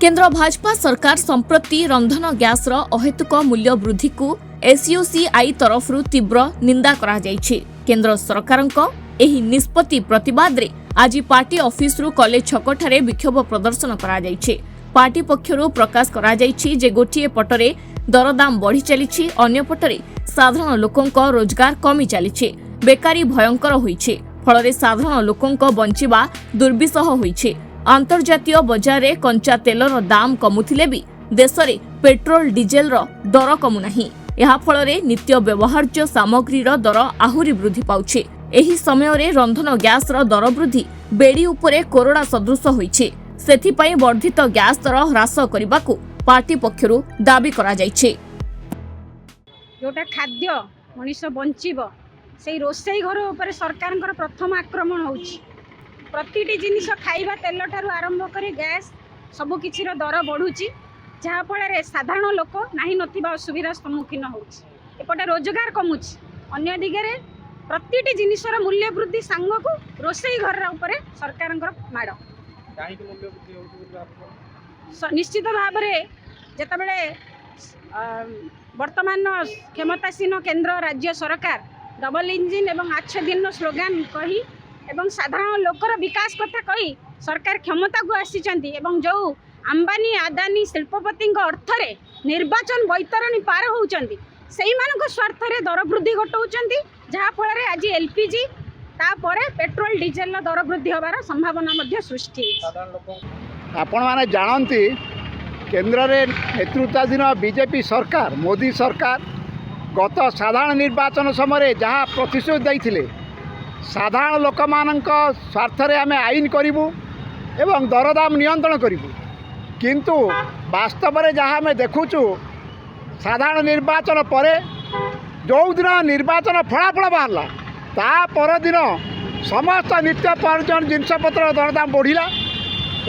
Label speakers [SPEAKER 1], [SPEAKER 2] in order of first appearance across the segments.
[SPEAKER 1] केंद्र भाजपा सरकार संप्रति रंधन गैस अहेतुक मूल्य वृद्धि को एसयूसीआई तरफ तीव्र निंदा करा जायछि। केंद्र सरकारक एही निष्पत्ति प्रतिवाद रे आज पार्टी ऑफिस रु कॉलेज छकठारे विक्षोभ प्रदर्शन करा जायछि। पार्टी पक्षरु प्रकाश करा जायछि जे गोटिए पटरे दरदाम बढ़ी चलीछि, अन्य पटरे साधारण लोकंक रोजगार कमी चलीछि। बेकारी भयंकर होइछि, फलरे साधारण लोकंक बंचिबा दुर्विसह होइछि। अंतर्जातीय बजार रे कंचा तेलर दाम कमुथिले भी देश रे पेट्रोल डीजेल रो दर कमु नाही। एहा फलरे नित्य व्यवहार्य सामग्रीर दर आहुरी वृद्धि पाउछि। एही समय रे रंधन गैस रो दर वृद्धि बेड़ी उपरे कोरोना सदृश होइछि। सेथिपई वर्धित गैस दर ह्रास करबाकू पार्टी पक्षरु दाबी करा जायछि।
[SPEAKER 2] जोटा खाद्य मनीष बंचिब से रोसई घर उपर सरकार प्रथम आक्रमण होउछि। प्रतिटी जिनिस खाइबा तेल ठारू आरंभ करे गैस सबु किछि रो दर बढ़ुछि, जहा फल साधारण लोक नाही नथिबा असुविधार सम्मुखीन होउछि। एपटे रोजगार कमुछि, अन्य दिगरे प्रतिटी जिनिसर मूल्य वृद्धि सांगकू रोसई घर उपरे सरकार माड़। निश्चित भाव में जेतेबेले वर्तमान क्षमतासीन केंद्र राज्य सरकार डबल इंजिन एवं आच्छादन स्लोगान कही एवं साधारण लोकर विकास कथा कही सरकार क्षमता को आसीचंती एवं जो अंबानी आदानी शिल्पपति अर्थरे निर्वाचन बैतरणी पार होउचंती सेही मानक स्वार्थ रे दर वृद्धि घटाउचंती, जहा फल रे आज एलपीजी तापरे पेट्रोल डीजेल दर वृद्धि होबार संभावना मध्य सृष्टि।
[SPEAKER 3] आपण माने जानती केंद्र रे नेतृत्वाधीन बीजेपी सरकार मोदी सरकार गत साधारण निर्वाचन समय जहाँ प्रतिश्रुति देइथिले साधारण लोक मानक स्वार्थ रे आमे आईन करिवु एवं दरदाम नियंत्रण करिवु, किंतु वास्तव में जहाँ आमे देखुचु साधारण निर्वाचन परे जो दिन निर्वाचन फलाफल बाहरला ता पर दिन समस्त नित्य प्रयोजन जिनपतर दरदाम बढ़िला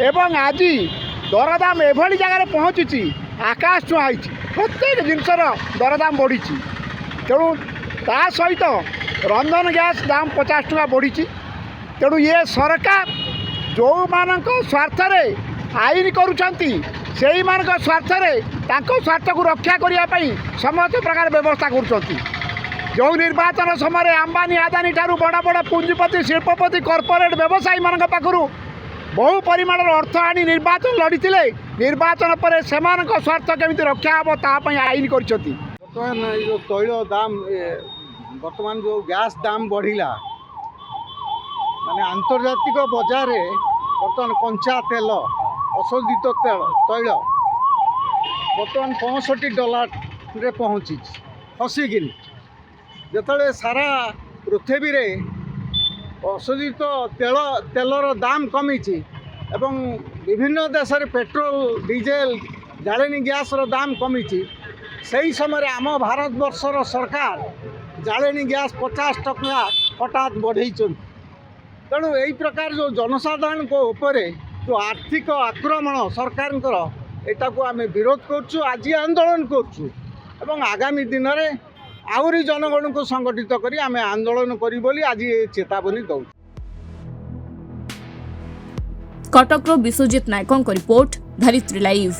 [SPEAKER 3] एवं आज दरदाम एभली जगह पहुँची आकाश छुआई। प्रत्येक जिनसर दरदाम बढ़ी, तेणु ता सहित रंधन गैस दाम 50 टका बढ़ी। तेणु ये सरकार जो मानक स्वार्थ रे आईन करुछंती सेही मानक स्वार्थ रे तांको स्वार्थ को रक्षा करने समस्त प्रकार व्यवस्था करुछंती। जो निर्वाचन समय अंबानी आदानी ठारू बड़ बड़ पुंजीपति शिल्पपति कॉर्पोरेट व्यवसायी मान पाखु बहु परिमाण अर्थ आनी निर्वाचन लड़ी निर्वाचन पर सेमानक स्वार्थ केमिति रक्षा हम तापाई आईन करछंती।
[SPEAKER 4] बर्तमान जो तैल दाम बर्तमान जो गैस दाम बढ़िला माने आंतर्जातिक बजार रे बर्तमान कंचा तेल अशोधित तैल बर्तमान $65 रे पहुँची फसिकी जेतले सारा पृथ्वी रे अशोधित तेलर दाम कमी एवं विभिन्न देश रे पेट्रोल डीजेल जालेनी गैस रो दाम कमी सही समय आम भारतवर्षर सरकार जालेनी गैस 50 टका हठात बढ़ई। तेणु यही प्रकार जो जनसाधारण को उपरे जो आर्थिक आक्रमण सरकार एटा को आम विरोध करछु, आज आंदोलन करछु एवं आगामी दिन में आहुरी जनगण को संगठित करी आम आंदोलन करी बोली आज चेतावनी दौ।
[SPEAKER 1] कटक विश्वजित नायकों रिपोर्ट, धरित्री लाइव।